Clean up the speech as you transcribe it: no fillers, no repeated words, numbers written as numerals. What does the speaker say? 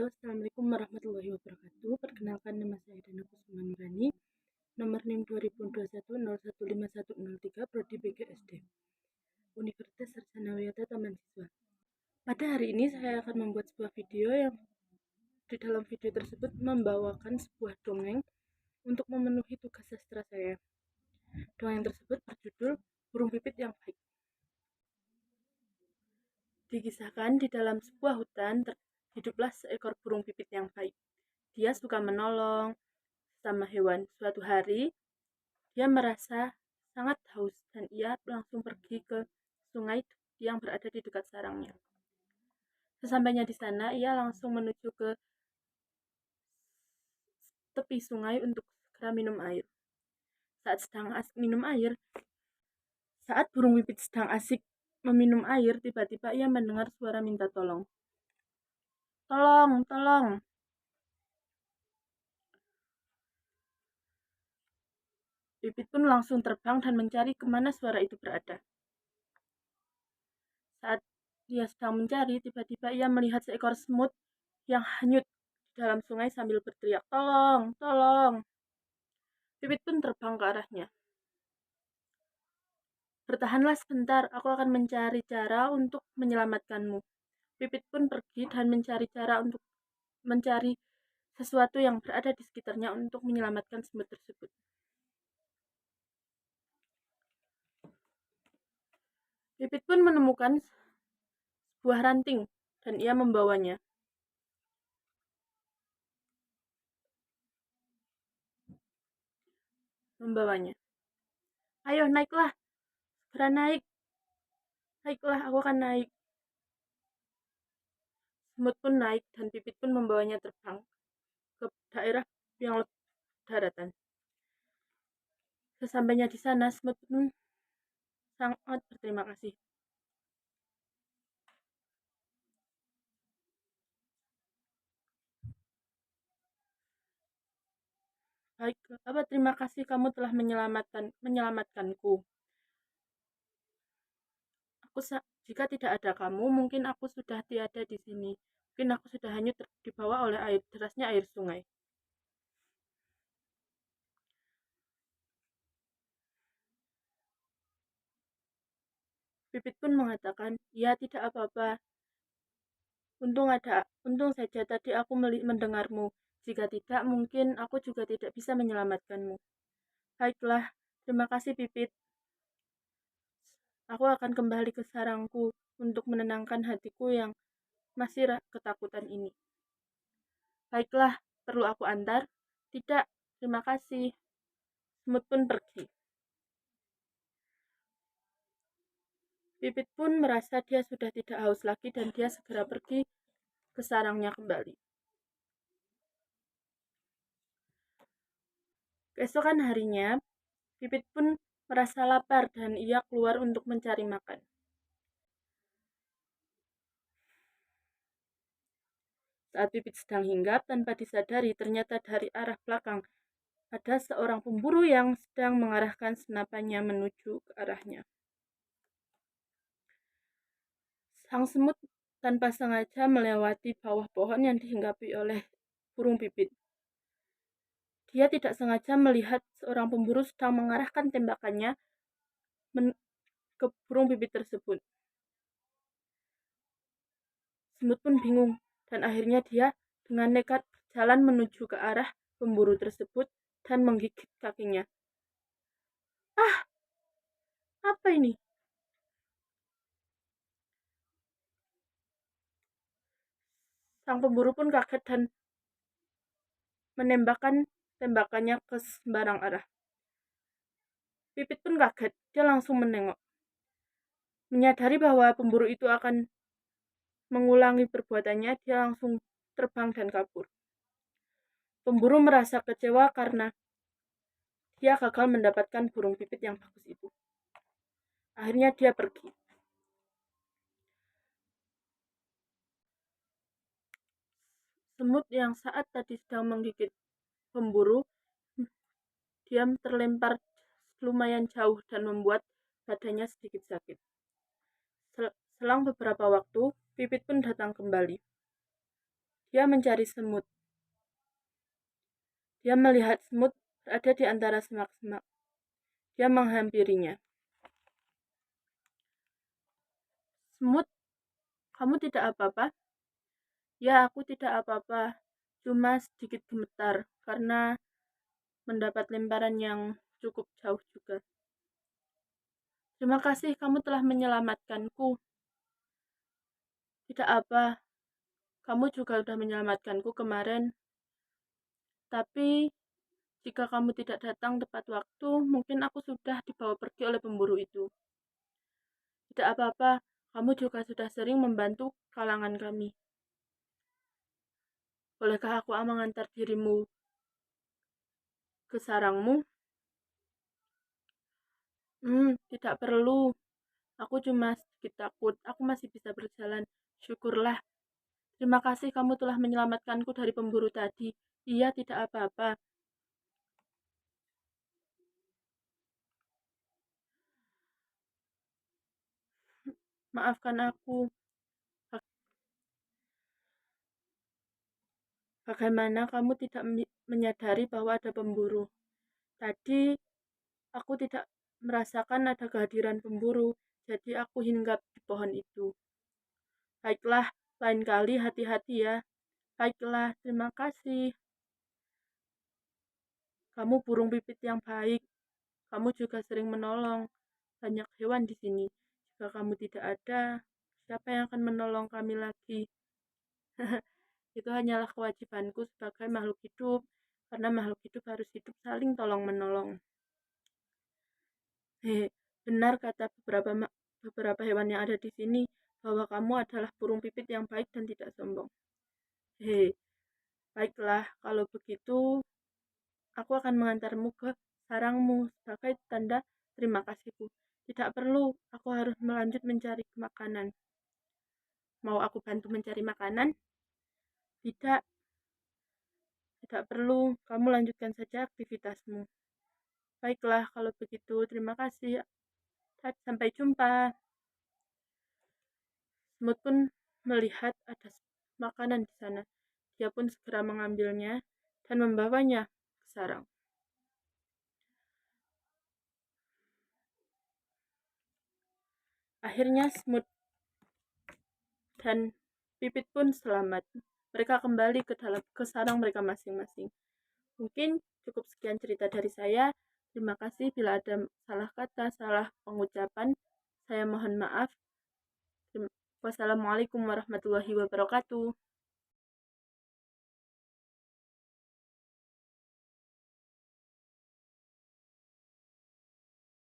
Assalamualaikum warahmatullahi wabarakatuh. Perkenalkan, nama saya Dana Kusuma Nurani, nomor NIM 2021 015103, Prodi BGSD, Universitas Sarjana Wiyata Taman Siswa. Pada hari ini saya akan membuat sebuah video yang di dalam video tersebut membawakan sebuah dongeng untuk memenuhi tugas sastra saya. Dongeng tersebut berjudul Burung Pipit yang Baik. Dikisahkan di dalam sebuah hutan hiduplah seekor burung pipit yang baik. Dia suka menolong sama hewan. Suatu hari, dia merasa sangat haus dan ia langsung pergi ke sungai yang berada di dekat sarangnya. Sesampainya di sana, ia langsung menuju ke tepi sungai untuk segera minum air. Saat burung pipit sedang asik meminum air, tiba-tiba ia mendengar suara minta tolong. Tolong, tolong. Pipit pun langsung terbang dan mencari kemana suara itu berada. Saat dia sedang mencari, tiba-tiba ia melihat seekor semut yang hanyut di dalam sungai sambil berteriak, "Tolong, tolong!" Pipit pun terbang ke arahnya. "Bertahanlah sebentar, aku akan mencari cara untuk menyelamatkanmu." Pipit pun pergi dan mencari cara untuk mencari sesuatu yang berada di sekitarnya untuk menyelamatkan semut tersebut. Pipit pun menemukan sebuah ranting dan ia membawanya. "Ayo naiklah, segera naik. Naiklah, aku akan naik." Semut pun naik dan Pipit pun membawanya terbang ke daerah yang daratan. Sesampainya di sana, semut pun sangat berterima kasih. "Baik, terima kasih kamu telah menyelamatkanku. Jika tidak ada kamu, mungkin aku sudah tiada di sini. Mungkin aku sudah hanyut dibawa oleh derasnya air sungai." Pipit pun mengatakan, "Ya, tidak apa-apa. Untung saja tadi aku mendengarmu. Jika tidak, mungkin aku juga tidak bisa menyelamatkanmu." "Baiklah, terima kasih Pipit. Aku akan kembali ke sarangku untuk menenangkan hatiku yang masih ketakutan ini." "Baiklah, perlu aku antar?" "Tidak, terima kasih." Semut pun pergi. Pipit pun merasa dia sudah tidak haus lagi dan dia segera pergi ke sarangnya kembali. Keesokan harinya, Pipit pun merasa lapar dan ia keluar untuk mencari makan. Saat Pipit sedang hinggap, tanpa disadari ternyata dari arah belakang ada seorang pemburu yang sedang mengarahkan senapannya menuju ke arahnya. Sang semut tanpa sengaja melewati bawah pohon yang dihinggapi oleh burung Pipit. Dia tidak sengaja melihat seorang pemburu sedang mengarahkan tembakannya ke burung Pipit tersebut. Semut pun bingung dan akhirnya dia dengan nekat berjalan menuju ke arah pemburu tersebut dan menggigit kakinya. "Ah, apa ini?" Sang pemburu pun kaget dan menembakkan tembakannya ke sembarang arah. Pipit pun kaget, dia langsung menengok. Menyadari bahwa pemburu itu akan mengulangi perbuatannya, dia langsung terbang dan kabur. Pemburu merasa kecewa karena dia gagal mendapatkan burung pipit yang bagus itu. Akhirnya dia pergi. Semut yang saat tadi sedang menggigit pemburu, dia terlempar lumayan jauh dan membuat badannya sedikit sakit. Selang beberapa waktu, Pipit pun datang kembali. Dia mencari semut. Dia melihat semut berada di antara semak-semak. Dia menghampirinya. Semut, kamu tidak apa-apa? Ya, aku tidak apa-apa. Cuma sedikit gemetar karena mendapat lemparan yang cukup jauh juga. Terima kasih, kamu telah menyelamatkanku. Tidak apa, kamu juga sudah menyelamatkanku kemarin. Tapi jika kamu tidak datang tepat waktu, mungkin aku sudah dibawa pergi oleh pemburu itu. Tidak apa-apa, kamu juga sudah sering membantu kalangan kami. Bolehkah aku mengantar dirimu ke sarangmu? Tidak perlu. Aku cuma sedikit takut. Aku masih bisa berjalan. Syukurlah. Terima kasih kamu telah menyelamatkanku dari pemburu tadi. Iya, tidak apa-apa. Maafkan aku. Bagaimana kamu tidak menyadari bahwa ada pemburu? Tadi aku tidak merasakan ada kehadiran pemburu, jadi aku hinggap di pohon itu. Baiklah, lain kali hati-hati ya. Baiklah, terima kasih. Kamu burung pipit yang baik. Kamu juga sering menolong banyak hewan di sini. Jika kamu tidak ada, siapa yang akan menolong kami lagi? Itu hanyalah kewajibanku sebagai makhluk hidup, karena makhluk hidup harus hidup saling tolong-menolong. Benar kata beberapa hewan yang ada di sini, bahwa kamu adalah burung pipit yang baik dan tidak sombong. Baiklah, kalau begitu aku akan mengantarmu ke sarangmu sebagai tanda terima kasihku. Tidak perlu, aku harus melanjut mencari makanan. Mau aku bantu mencari makanan? Tidak, tidak perlu. Kamu lanjutkan saja aktivitasmu. Baiklah, kalau begitu terima kasih. Sampai jumpa. Semut pun melihat ada makanan di sana. Dia pun segera mengambilnya dan membawanya ke sarang. Akhirnya semut dan pipit pun selamat. Mereka kembali ke sarang mereka masing-masing. Mungkin cukup sekian cerita dari saya. Terima kasih bila ada salah kata, salah pengucapan. Saya mohon maaf. Wassalamualaikum warahmatullahi wabarakatuh.